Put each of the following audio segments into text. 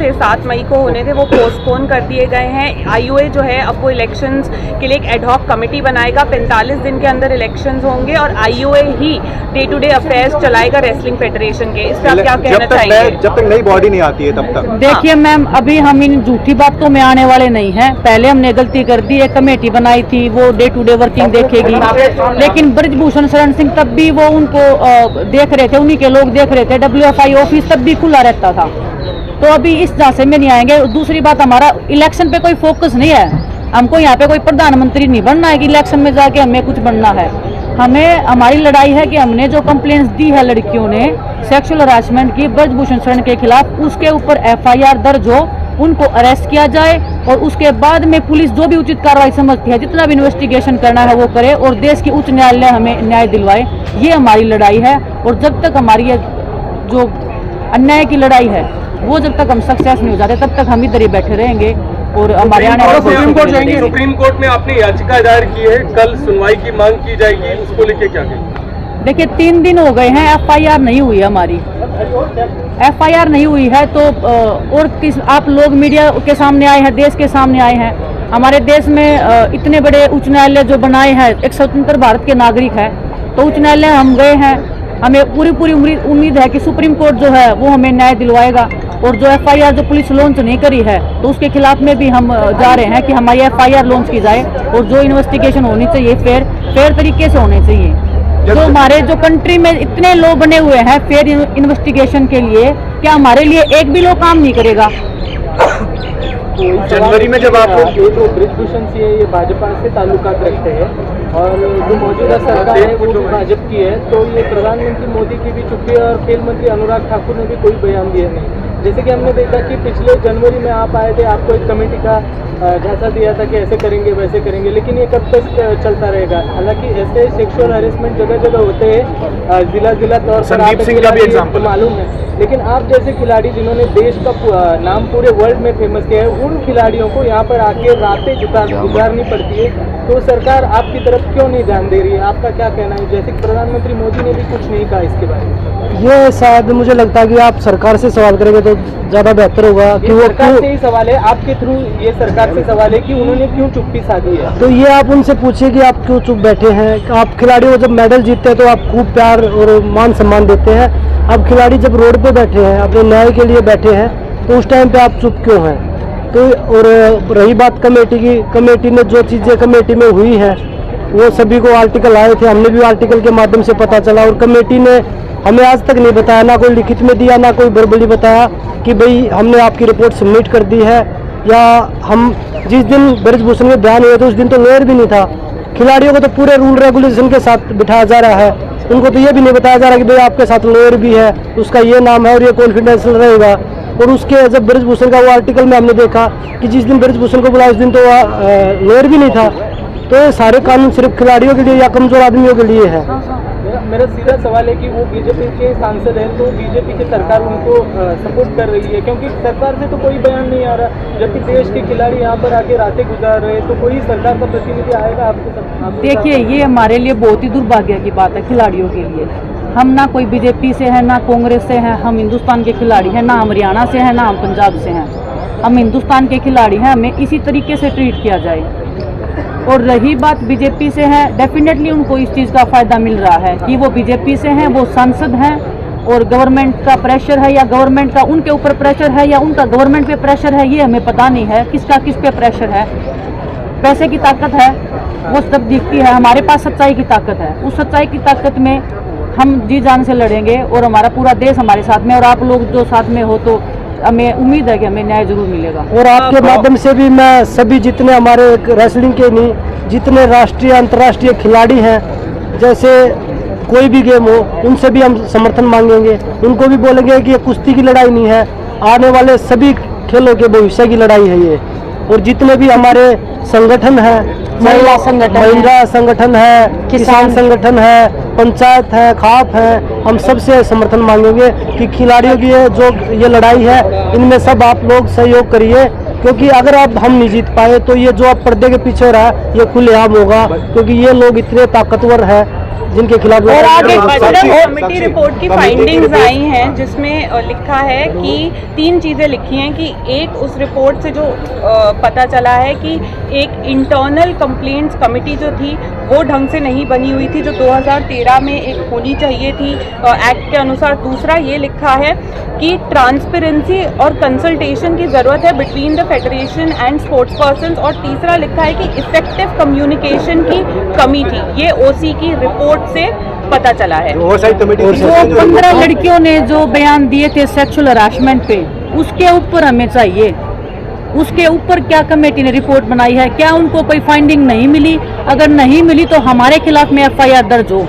थे 7 मई को होने थे वो पोस्टपोन कर दिए गए हैं। आईओए जो है अब वो इलेक्शंस के लिए एक एडहॉक कमेटी बनाएगा, 45 दिन के अंदर इलेक्शंस होंगे और आईओए ही डे टू डे अफेयर्स चलाएगा रेसलिंग फेडरेशन के। इस पर आप क्या कहना चाहेंगे? जब तक नई बॉडी नहीं आती है तब तक। देखिए मैम, अभी हम इन झूठी बातों में आने वाले नहीं हैं। पहले हमने गलती कर दी, एक कमेटी बनाई थी, वो डे टू डे वर्किंग देखेगी, लेकिन ब्रजभूषण शरण सिंह तब भी वो उनको देख रहे थे, उन्हीं के लोग देख रहे थे। WFI ऑफिस तब भी खुला रहता था, तो अभी इस झांसे में नहीं आएंगे। दूसरी बात, हमारा इलेक्शन पे कोई फोकस नहीं है। हमको यहाँ पे कोई प्रधानमंत्री नहीं बनना है कि इलेक्शन में जाके हमें कुछ बनना है। हमारी लड़ाई है कि हमने जो कंप्लेंट्स दी है लड़कियों ने सेक्सुअल हरासमेंट की ब्रजभूषण शरण के खिलाफ, उसके ऊपर FIR दर्ज हो, उनको अरेस्ट किया जाए और उसके बाद में पुलिस जो भी उचित कार्रवाई समझती है, जितना भी इन्वेस्टिगेशन करना है वो करे और देश की उच्च न्यायालय हमें न्याय दिलवाए। ये हमारी लड़ाई है और जब तक हमारी ये जो अन्याय की लड़ाई है वो जब तक हम सक्सेस नहीं हो जाते तब तक हम इधर ही बैठे रहेंगे और हमारे आने वाले सुप्रीम कोर्ट जाएंगे। सुप्रीम कोर्ट में आपने याचिका दायर की है, कल सुनवाई की मांग की जाएगी, उसको लेके क्या कहेंगे? देखिए 3 दिन हो गए हैं, FIR नहीं हुई है हमारी। FIR नहीं हुई है तो और आप लोग मीडिया के सामने आए हैं, देश के सामने आए हैं। हमारे देश में इतने बड़े उच्च न्यायालय जो बनाए हैं, एक स्वतंत्र भारत के नागरिक है, तो उच्च न्यायालय हम गए हैं। हमें पूरी उम्मीद है कि सुप्रीम कोर्ट जो है वो हमें न्याय दिलवाएगा और जो FIR जो पुलिस लॉन्च नहीं करी है तो उसके खिलाफ में भी हम जा रहे हैं कि हमारी FIR लॉन्च की जाए और जो इन्वेस्टिगेशन होनी चाहिए फेयर तरीके से होने चाहिए। जो हमारे जो कंट्री में इतने लॉ बने हुए हैं फेयर इन्वेस्टिगेशन के लिए, क्या हमारे लिए एक भी लॉ काम नहीं करेगा? जनवरी में जब आपको ये जो ब्रजभूषण सिंह है ये भाजपा से ताल्लुकात रखते हैं और जो मौजूदा सरकार है वो भी भाजपा की है, तो ये प्रधानमंत्री मोदी की भी चुप्पी और खेल मंत्री अनुराग ठाकुर ने भी कोई बयान दिया नहीं। जैसे कि हमने देखा कि पिछले जनवरी में आप आए थे, आपको एक कमेटी का झांसा दिया था कि ऐसे करेंगे वैसे करेंगे, लेकिन ये कब तक चलता रहेगा? हालांकि ऐसे सेक्सुअल हरेसमेंट जगह जगह होते हैं, जिला तौर पर आपको मालूम है, लेकिन आप जैसे खिलाड़ी जिन्होंने देश का नाम पूरे वर्ल्ड में फेमस किया है, उन खिलाड़ियों को यहाँ पर आके रातें गुजारनी पड़ती है, तो सरकार आपकी तरफ क्यों नहीं ध्यान दे रही है? आपका क्या कहना है? जैसे कि प्रधानमंत्री मोदी ने भी कुछ नहीं कहा इसके बारे में। ये शायद मुझे लगता है कि आप सरकार से सवाल करेंगे तो ज्यादा बेहतर होगा कि वो सरकार से ही सवाल है, आपके थ्रू ये सरकार से सवाल है कि उन्होंने क्यों चुप्पी साधी है। तो ये आप उनसे पूछिए कि आप क्यों चुप बैठे हैं। आप खिलाड़ियों जब मेडल जीतते हैं तो आप खूब प्यार और मान सम्मान देते हैं। अब खिलाड़ी जब रोड पे बैठे हैं, अपने न्याय के लिए बैठे हैं, तो उस टाइम पे आप चुप क्यों हैं? तो और रही बात कमेटी की, कमेटी ने जो चीजें कमेटी में हुई है वो सभी को आर्टिकल आए थे, हमने भी आर्टिकल के माध्यम से पता चला और कमेटी ने हमें आज तक नहीं बताया, ना कोई लिखित में दिया, ना कोई वर्बली बताया कि भाई हमने आपकी रिपोर्ट सबमिट कर दी है। या हम जिस दिन ब्रजभूषण में बयान हुए थे उस दिन तो लॉयर भी नहीं था। खिलाड़ियों को तो पूरे रूल रेगुलेशन के साथ बिठाया जा रहा है, उनको तो ये भी नहीं बताया जा रहा कि भाई आपके साथ लॉयर भी है, उसका ये नाम है और ये कॉन्फिडेंशियल रहेगा। और उसके जब ब्रजभूषण का वो आर्टिकल में हमने देखा कि जिस दिन ब्रजभूषण को बुलाया उस दिन तो लॉयर भी नहीं था। तो ये सारे कानून सिर्फ खिलाड़ियों के लिए या कमजोर आदमियों के लिए है। मेरा सीधा सवाल है कि वो बीजेपी के सांसद हैं, तो बीजेपी की सरकार उनको सपोर्ट कर रही है, क्योंकि सरकार से तो कोई बयान नहीं आ रहा, जबकि देश के खिलाड़ी यहाँ पर आके रातें गुजार रहे हैं, तो कोई सरकार का प्रतिनिधि आएगा आपके? देखिए, ये हमारे लिए बहुत ही दुर्भाग्य की बात है खिलाड़ियों के लिए। हम ना कोई बीजेपी से है, ना कांग्रेस से हैं, हम हिंदुस्तान के खिलाड़ी हैं, ना हम हरियाणा से हैं, ना हम पंजाब से हैं, हम हिंदुस्तान के खिलाड़ी हैं, हमें इसी तरीके से ट्रीट किया जाए। और रही बात बीजेपी से है, डेफिनेटली उनको इस चीज़ का फ़ायदा मिल रहा है कि वो बीजेपी से हैं, वो सांसद हैं और गवर्नमेंट का प्रेशर है या गवर्नमेंट का उनके ऊपर प्रेशर है या उनका गवर्नमेंट पे प्रेशर है, ये हमें पता नहीं है किसका किस पे प्रेशर है। पैसे की ताकत है, वो सब दिखती है, हमारे पास सच्चाई की ताकत है। उस सच्चाई की ताकत में हम जी जान से लड़ेंगे और हमारा पूरा देश हमारे साथ में, और आप लोग जो साथ में हो तो हमें उम्मीद है कि हमें न्याय जरूर मिलेगा। और आपके माध्यम से भी मैं सभी जितने हमारे रेसलिंग के नहीं, जितने राष्ट्रीय अंतर्राष्ट्रीय खिलाड़ी हैं, जैसे कोई भी गेम हो, उनसे भी हम समर्थन मांगेंगे। उनको भी बोलेंगे कि ये कुश्ती की लड़ाई नहीं है, आने वाले सभी खेलों के भविष्य की लड़ाई है ये। और जितने भी हमारे संगठन हैं, महिला संगठन है, किसान संगठन है, पंचायत है, खाप है, हम सबसे समर्थन मांगेंगे कि खिलाड़ियों की ये लड़ाई है, इनमें सब आप लोग सहयोग करिए, क्योंकि अगर अब हम नहीं जीत पाए तो ये जो अब पर्दे के पीछे हो रहा है ये खुलेआम होगा, क्योंकि ये लोग इतने ताकतवर हैं जिनके खिलाफ और आगे कमेटी रिपोर्ट की फाइंडिंग्स आई हैं जिसमें लिखा है कि 3 चीज़ें लिखी हैं कि एक उस रिपोर्ट से जो पता चला है कि एक इंटरनल कंप्लेंट्स कमेटी जो थी वो ढंग से नहीं बनी हुई थी जो 2013 में एक होनी चाहिए थी एक्ट के अनुसार। दूसरा ये लिखा है कि ट्रांसपेरेंसी और कंसल्टेशन की ज़रूरत है between the federation and sports persons. और तीसरा लिखा है कि इफेक्टिव कम्युनिकेशन की कमी थी। ये ओसी की रिपोर्ट से पता चला है। वो 15 लड़कियों ने जो बयान दिए थे सेक्सुअल हरासमेंट पे, उसके ऊपर हमें चाहिए, उसके ऊपर क्या कमेटी ने रिपोर्ट बनाई है, क्या उनको कोई फाइंडिंग नहीं मिली? अगर नहीं मिली तो हमारे खिलाफ में एफआईआर दर्ज हो,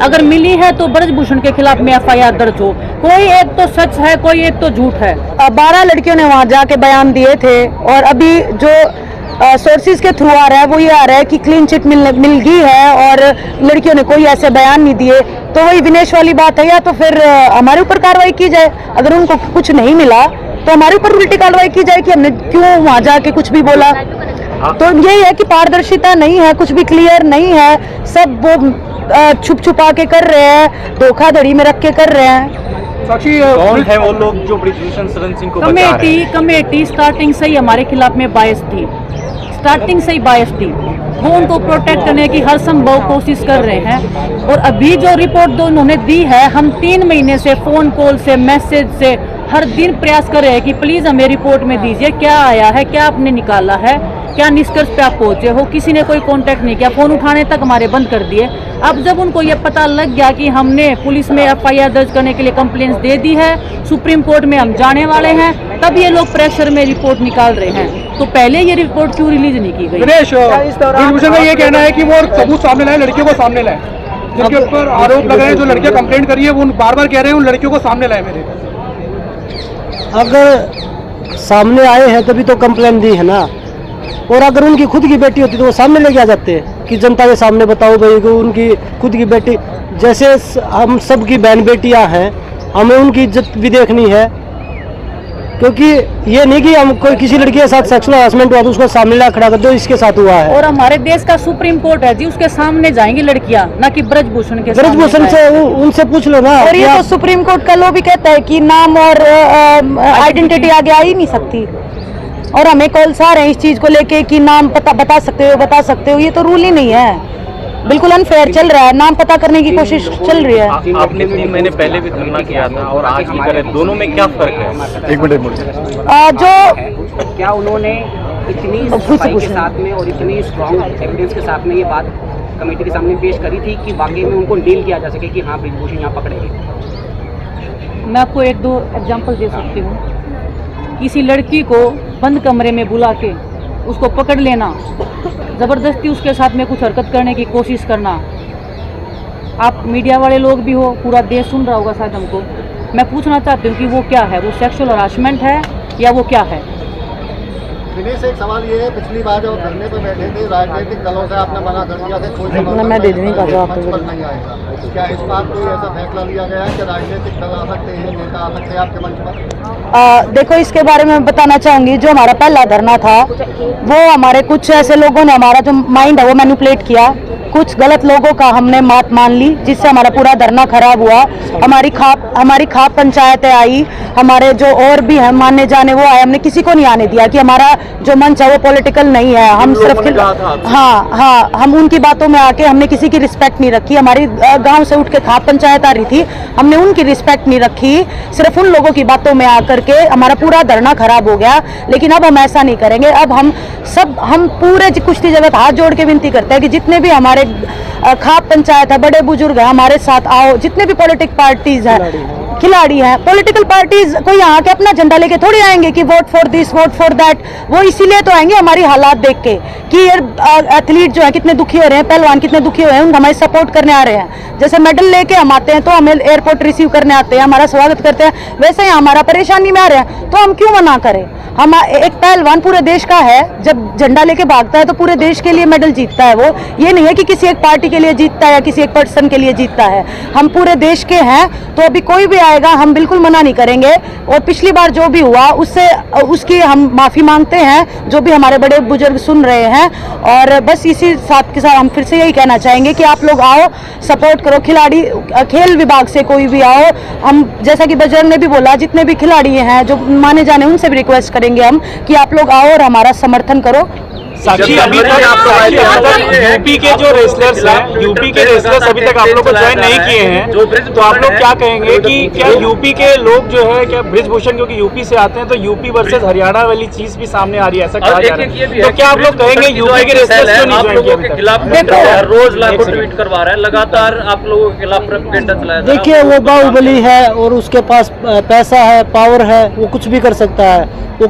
अगर मिली है तो ब्रजभूषण के खिलाफ में एफआईआर दर्ज हो। कोई एक तो सच है, कोई एक तो झूठ है। 12 लड़कियों ने वहां जाके बयान दिए थे और अभी जो सोर्सेज के थ्रू आ रहा है वो ये आ रहा है कि क्लीन चिट मिल गई है और लड़कियों ने कोई ऐसे बयान नहीं दिए। तो वही विनेश वाली बात है, या तो फिर हमारे ऊपर कार्रवाई की जाए, अगर उनको कुछ नहीं मिला तो हमारे ऊपर उल्टी कार्रवाई की जाए कि हमने क्यों वहां जाके कुछ भी बोला। तो यही है कि पारदर्शिता नहीं है, कुछ भी क्लियर नहीं है, सब वो छुप छुपा के कर रहे हैं, धोखाधड़ी में रख के कर रहे हैं। कौन है वो लोग जो ब्रिजभूषण शरण सिंह को बचा रहे हैं? कमेटी स्टार्टिंग से ही हमारे खिलाफ में बायस थी, स्टार्टिंग से ही बायस थी। वो उनको प्रोटेक्ट करने की हर संभव कोशिश कर रहे हैं। और अभी जो रिपोर्ट जो उन्होंने दी है, हम 3 महीने से फोन कॉल से, मैसेज से हर दिन प्रयास कर रहे हैं कि प्लीज हमें रिपोर्ट में दीजिए, क्या आया है, क्या आपने निकाला है, क्या निष्कर्ष पे आप पहुंचे हो। किसी ने कोई कांटेक्ट नहीं किया, फोन उठाने तक हमारे बंद कर दिए। अब जब उनको ये पता लग गया कि हमने पुलिस में एफआईआर दर्ज करने के लिए कंप्लेंट्स दे दी है, सुप्रीम कोर्ट में हम जाने वाले हैं, तब ये लोग प्रेशर में रिपोर्ट निकाल रहे हैं। तो पहले ये रिपोर्ट क्यों रिलीज नहीं की गई? ब्रिजभूषण का ये कहना है कि वो सबूत सामने लाए, लड़कियों को सामने लाए, जिनके ऊपर आरोप लग रहे हैं, जो लड़कियां कंप्लेंट करी है वो बार बार कह रहे हैं उन लड़कियों को सामने लाए। मेरे अगर सामने आए हैं तभी तो कंप्लेंट दी है ना, और अगर उनकी खुद की बेटी होती तो वो सामने लेके आ जाते हैं कि जनता के सामने बताओ भाई कि उनकी खुद की बेटी, जैसे हम सब की बहन बेटियां हैं, हमें उनकी इज्जत भी देखनी है। क्योंकि ये नहीं कि हम कोई किसी लड़की के साथ सेक्सुअल हरासमेंट हुआ तो उसको सामने ला खड़ा कर दो, इसके साथ हुआ है। और हमारे देश का सुप्रीम कोर्ट है जी, उसके सामने जाएंगी लड़कियां, ना कि ब्रजभूषण के। ब्रजभूषण से उनसे पूछ लो ना। और ये तो सुप्रीम कोर्ट का लॉ भी कहता है कि नाम और आइडेंटिटी आगे आ ही नहीं सकती। और हमें कॉल्स आ रहे हैं इस चीज को लेके कि नाम पता बता सकते हो, ये तो रूल ही नहीं है, बिल्कुल अनफेयर चल रहा है। नाम पता करने की कोशिश चल रही है। आपने 3 महीने पहले भी धरना किया था और आज भी करे, दोनों में क्या फर्क है? एक मिनट जो क्या उन्होंने इतनी सफाई के साथ में और इतनी स्ट्रॉन्ग एविडेंस के साथ में ये बात कमेटी के सामने पेश करी थी कि वाकई में उनको डील किया जा सके कि हाँ ब्रिजभूषण यहाँ पकड़ेंगे? मैं आपको 1-2 एग्जांपल दे सकती हूँ। किसी लड़की को बंद कमरे में बुला के उसको पकड़ लेना, ज़बरदस्ती उसके साथ में कुछ हरकत करने की कोशिश करना। आप मीडिया वाले लोग भी हो, पूरा देश सुन रहा होगा शायद हमको। मैं पूछना चाहती हूँ कि वो क्या है, वो सेक्सुअल हरासमेंट है या वो क्या है? दिनेश, एक सवाल ये है, पिछली बार जब धरने पर बैठे थे राजनीतिक दलों से आपने मना कर दिया था कोई मैं दे नहीं पा रहा नहीं आएगा, क्या इस बार कोई ऐसा फैसला लिया गया है कि राजनीतिक दल आ सकते हैं, नेता आ सकते हैं आपके मंच पर? देखो, इसके बारे में बताना चाहूँगी, जो हमारा पहला धरना था वो हमारे कुछ ऐसे लोगों ने हमारा जो माइंड है वो मैनिपुलेट किया, कुछ गलत लोगों का हमने मात मान ली, जिससे हमारा पूरा धरना खराब हुआ। हमारी खाप पंचायतें आई, हमारे जो और भी हैं मानने जाने वो आए, हमने किसी को नहीं आने दिया कि हमारा जो मंच है वो पॉलिटिकल नहीं है। हम सिर्फ हाँ, हम उनकी बातों में आके हमने किसी की रिस्पेक्ट नहीं रखी। हमारी गांव से उठ के खाप पंचायत आ रही थी, हमने उनकी रिस्पेक्ट नहीं रखी, सिर्फ उन लोगों की बातों में आकर के हमारा पूरा धरना खराब हो गया। लेकिन अब हम ऐसा नहीं करेंगे। अब हम पूरे कुश्ती जगत हाथ जोड़ के विनती करते हैं कि जितने भी हमारे खाप पंचायत है, बड़े बुजुर्ग हैं, हमारे साथ आओ। जितने भी पॉलिटिक पार्टीज हैं, खिलाड़ी हैं, पॉलिटिकल पार्टीज कोई यहाँ के अपना झंडा लेके थोड़ी आएंगे कि vote for this, vote for that. वो इसीलिए तो आएंगे हमारी हालात देख के कि यार एथलीट जो है कितने दुखी हो रहे हैं, पहलवान कितने दुखी हो रहे हैं, हमारी सपोर्ट करने आ रहे हैं। जैसे मेडल लेके हम आते हैं तो हमें एयरपोर्ट रिसीव करने आते हैं, हमारा स्वागत करते हैं, वैसे ही हमारा परेशानी में आ रहे हैं तो हम क्यों मना करें? हम एक पहलवान पूरे देश का है, जब झंडा लेके भागता है तो पूरे देश के लिए मेडल जीतता है। वो ये नहीं है कि किसी एक पार्टी के लिए जीतता है या किसी एक पर्सन के लिए जीतता है। हम पूरे देश के हैं, तो अभी कोई भी आए आएगा हम बिल्कुल मना नहीं करेंगे, और पिछली बार जो भी हुआ उससे उसकी हम माफ़ी मांगते हैं, जो भी हमारे बड़े बुजुर्ग सुन रहे हैं। और बस इसी साथ के साथ हम फिर से यही कहना चाहेंगे कि आप लोग आओ, सपोर्ट करो, खिलाड़ी खेल विभाग से कोई भी आओ। हम जैसा कि बजरंग ने भी बोला, जितने भी खिलाड़ी हैं जो माने जाने, उनसे भी रिक्वेस्ट करेंगे हम कि आप लोग आओ और हमारा समर्थन करो। साक्षी, अभी तक यूपी के जो रेसलर्स हैं, यूपी के रेसलर्स अभी तक आप लोग को ज्वाइन नहीं किए हैं, तो आप लोग क्या कहेंगे कि क्या यूपी के लोग जो है, क्या ब्रिजभूषण क्योंकि यूपी से आते हैं तो यूपी वर्सेस हरियाणा वाली चीज भी सामने आ रही है, ऐसा कहा जा रहा है, तो क्या आप लोग कहेंगे यूपी के रेसलर्स क्यों नहीं ज्वाइन किए अभी तक? रोज लाखों ट्वीट करवा रहा है, लगातार आप लोगों के खिलाफ प्रोपेगेंडा चलाया जा रहा है। देखिए, वो बाहुबली है और उसके पास पैसा है, पावर है, वो कुछ भी कर सकता है। वो